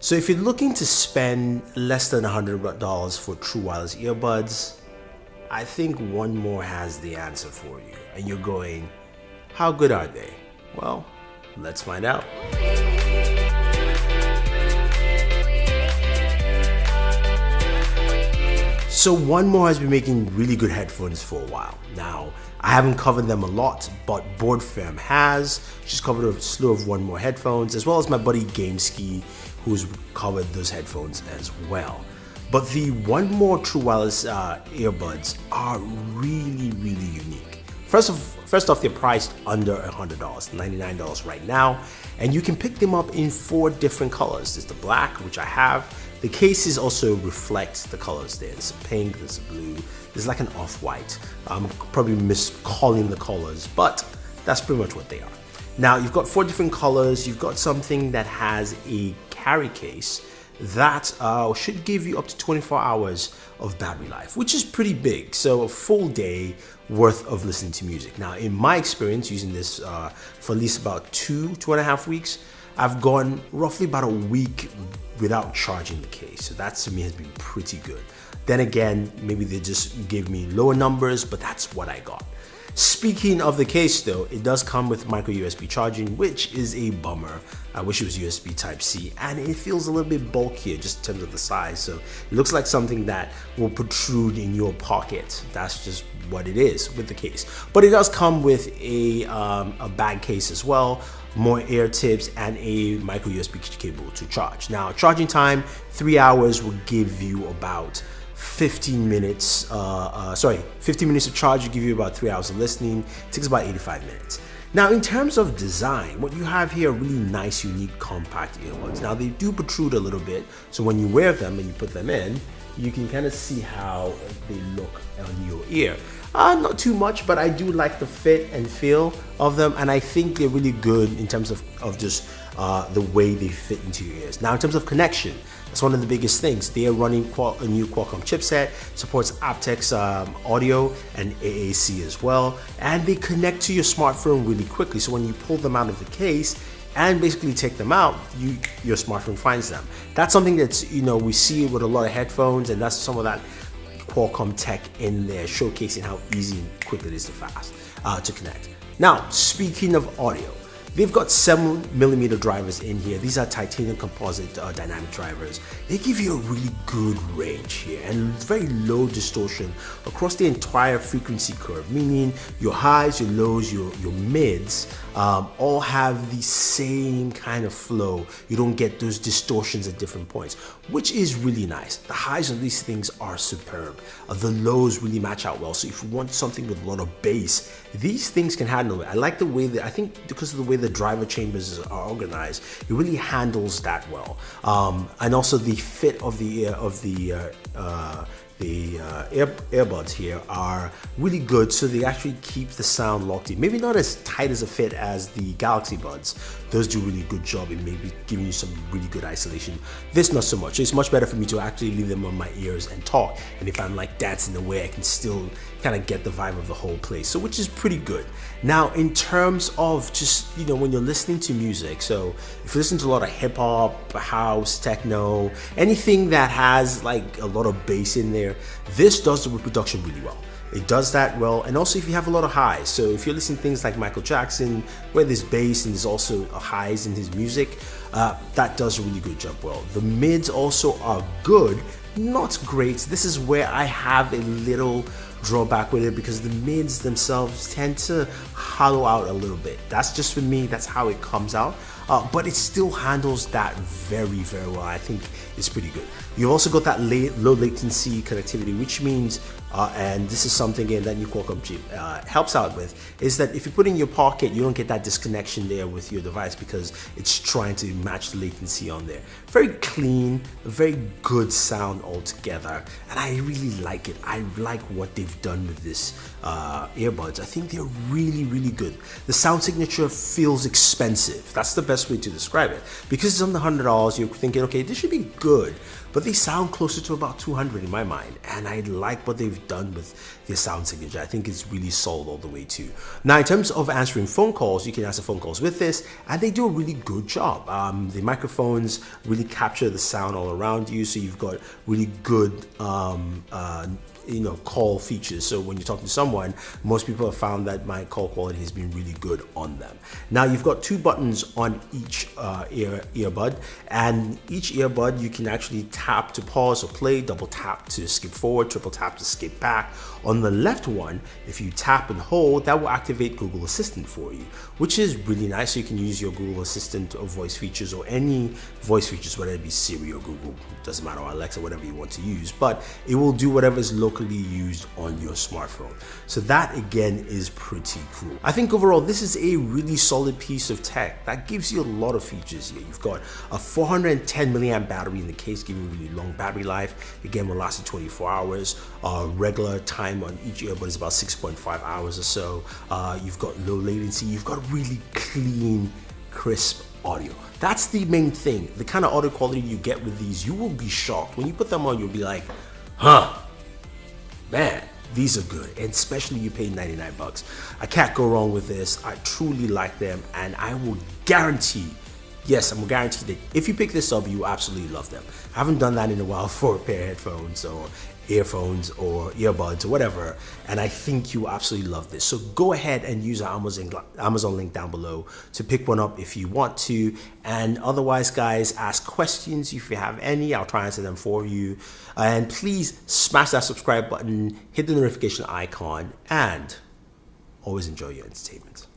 So if you're looking to spend less than $100 for true wireless earbuds, I think One More has the answer for you. And you're going, how good are they? Well, let's find out. So One More has been making really good headphones for a while. Now, I haven't covered them a lot, but Boardfam has. She's covered a slew of One More headphones, as well as my buddy GameSki, who's covered those headphones as well. But the One More True Wireless earbuds are really, really unique. First off, they're priced under $100, $99 right now, and you can pick them up in 4 different colors. There's the black, which I have. The cases also reflect the colors there. There's a pink, there's a blue, there's like an off-white. I'm probably miscalling the colors, but that's pretty much what they are. Now, you've got 4 different colors. You've got something that has a carry case that should give you up to 24 hours of battery life, which is pretty big. So a full day worth of listening to music. Now, in my experience using this for at least about 2.5 weeks, I've gone roughly about a week without charging the case. So that to me has been pretty good. Then again, maybe they just gave me lower numbers, but that's what I got. Speaking of the case though, it does come with micro USB charging, which is a bummer. I wish it was USB Type-C, and it feels a little bit bulkier just in terms of the size. So it looks like something that will protrude in your pocket. That's just what it is with the case. But it does come with a bag case as well, more air tips, and a micro USB cable to charge. Now, charging time, 3 hours will give you about 15 minutes, 15 minutes of charge will give you about 3 hours of listening. It takes about 85 minutes. Now, in terms of design, what you have here are really nice, unique, compact earbuds. Now, they do protrude a little bit, so when you wear them and you put them in, you can kind of see how they look on your ear. Not too much, but I do like the fit and feel of them, and I think they're really good in terms of just the way they fit into your ears. Now, in terms of connection, that's one of the biggest things. They are running a new Qualcomm chipset, supports aptX audio and AAC as well, and they connect to your smartphone really quickly. So when you pull them out of the case and basically take them out, your smartphone finds them. That's something that's, we see with a lot of headphones, and that's some of that Qualcomm tech in there, showcasing how easy and quick it is to connect. Now, speaking of audio, they've got 7mm drivers in here. These are titanium composite dynamic drivers. They give you a really good range here and very low distortion across the entire frequency curve, meaning your highs, your lows, your mids all have the same kind of flow. You don't get those distortions at different points, which is really nice. The highs on these things are superb. The lows really match out well. So if you want something with a lot of bass, these things can handle it. I like the way that, I think because of the way the driver chambers are organized, it really handles that well. And also the fit of the earbuds here are really good, so they actually keep the sound locked in. Maybe not as tight as a fit as the Galaxy Buds. Those do a really good job in maybe giving you some really good isolation. This not so much. It's much better for me to actually leave them on my ears and talk, and if I'm like dancing away, I can still kind of get the vibe of the whole place, so which is pretty good. Now, in terms of just, when you're listening to music, so if you listen to a lot of hip hop, house, techno, anything that has like a lot of bass in there, this does the reproduction really well. It does that well, and also if you have a lot of highs. So if you're listening to things like Michael Jackson, where there's bass and there's also highs in his music, that does a really good job well. The mids also are good, not great. This is where I have a little drawback with it, because the mids themselves tend to hollow out a little bit. That's just for me, that's how it comes out. But it still handles that very, very well. I think it's pretty good. You also got that low latency connectivity, which means, and this is something again that new Qualcomm chip helps out with, is that if you put it in your pocket, you don't get that disconnection there with your device because it's trying to match the latency on there. Very clean, very good sound altogether, and I really like it. I like what they've done with this earbuds. I think they're really, really good. The sound signature feels expensive. That's the best way to describe it. Because it's under $100, you're thinking, okay, this should be good. but they sound closer to about 200 in my mind, and I like what they've done with their sound signature. I think it's really solid all the way too. Now, in terms of answering phone calls, you can answer phone calls with this, and they do a really good job. The microphones really capture the sound all around you, so you've got really good call features. So when you're talking to someone, most people have found that my call quality has been really good on them. Now, you've got 2 buttons on each earbud, and each earbud you can actually tap to pause or play, double tap to skip forward, triple tap to skip back. On the left one, if you tap and hold, that will activate Google Assistant for you, which is really nice. So you can use your Google Assistant or voice features or any voice features, whether it be Siri or Google, doesn't matter, or Alexa, whatever you want to use, but it will do whatever is locally used on your smartphone. So that again is pretty cool. I think overall this is a really solid piece of tech that gives you a lot of features here. You've got a 410 milliamp battery in the case, giving you really long battery life. Again, will last you 24 hours. Regular time on each earbud is about 6.5 hours or so. You've got low latency. You've got really clean, crisp audio. That's the main thing. The kind of audio quality you get with these, you will be shocked. When you put them on, you'll be like, huh, man, these are good. And especially you pay 99 bucks. I can't go wrong with this. I truly like them, and I will guarantee, yes, I'm guaranteed that if you pick this up, you absolutely love them. I haven't done that in a while for a pair of headphones or earphones or earbuds or whatever, and I think you absolutely love this. So go ahead and use our Amazon link down below to pick one up if you want to, and otherwise, guys, ask questions if you have any. I'll try and answer them for you, and please smash that subscribe button, hit the notification icon, and always enjoy your entertainment.